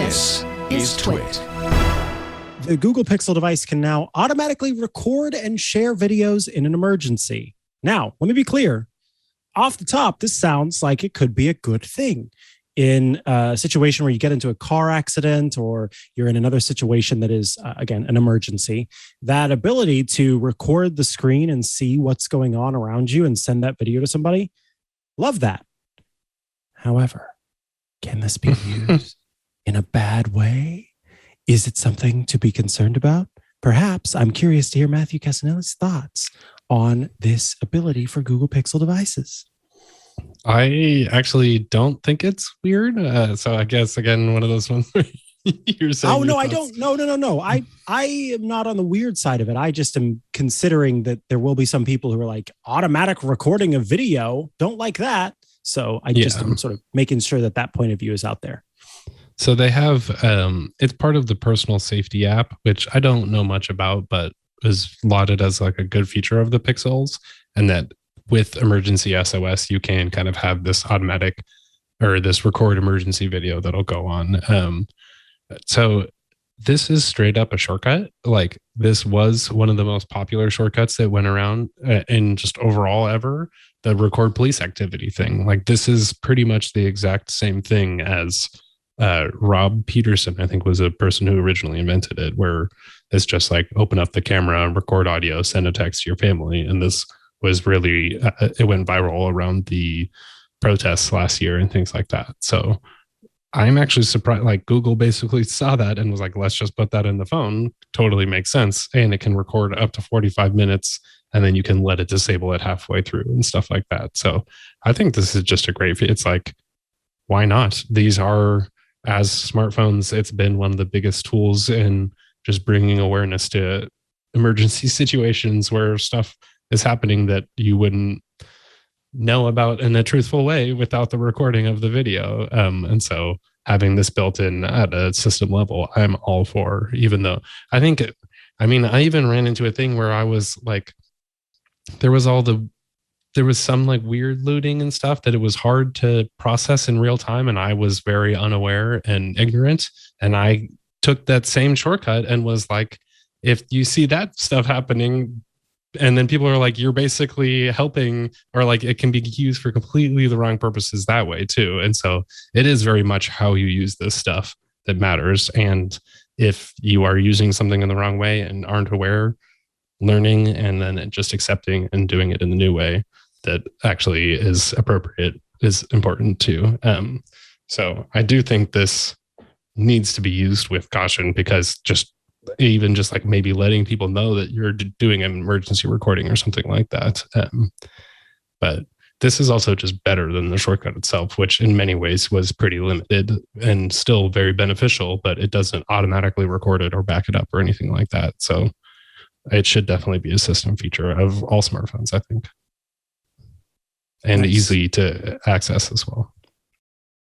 This is TWiT. The Google Pixel device can now automatically record and share videos in an emergency. Now, let me be clear. Off the top, this sounds like it could be a good thing. In a situation where you get into a car accident or you're in another situation that is, again, an emergency, that ability to record the screen and see what's going on around you and send that video to somebody, love that. However, can this be used in a bad way? Is it something to be concerned about? Perhaps. I'm curious to hear Matthew Cassinelli's thoughts on this ability for Google Pixel devices. I actually don't think it's weird. So I guess, again, one of those ones where you're saying... Oh, no, I don't. No. I am not on the weird side of it. I just am considering that there will be some people who are like, automatic recording of video, don't like that. So I just am sort of making sure that that point of view is out there. So they have, it's part of the personal safety app, which I don't know much about, but is lauded as like a good feature of the Pixels. And that with emergency SOS, you can kind of have this automatic or this record emergency video that'll go on. So this is straight up a shortcut. Like, this was one of the most popular shortcuts that went around in just overall ever, the record police activity thing. Like, this is pretty much the exact same thing as Rob Peterson, I think, was a person who originally invented it, where it's just like open up the camera, record audio, send a text to your family. And this was really, it went viral around the protests last year and things like that. So I'm actually surprised, like, Google basically saw that and was like, let's just put that in the phone. Totally makes sense. And it can record up to 45 minutes and then you can let it disable it halfway through and stuff like that. So I think this is just a great, it's like, why not? These are, as smartphones, it's been one of the biggest tools in just bringing awareness to emergency situations where stuff is happening that you wouldn't know about in a truthful way without the recording of the video. And so having this built in at a system level, I'm all for, even though I think, I even ran into a thing where I was like, there was some like weird looting and stuff that it was hard to process in real time. And I was very unaware and ignorant. And I took that same shortcut and was like, if you see that stuff happening, and then people are like, you're basically helping, or like it can be used for completely the wrong purposes that way too. And so it is very much how you use this stuff that matters. And if you are using something in the wrong way and aren't aware, learning and then just accepting and doing it in the new way that actually is appropriate is important too. So I do think this needs to be used with caution, because just like maybe letting people know that you're doing an emergency recording or something like that. But this is also just better than the shortcut itself, which in many ways was pretty limited and still very beneficial, but it doesn't automatically record it or back it up or anything like that. So it should definitely be a system feature of all smartphones, I think. And easy to access as well.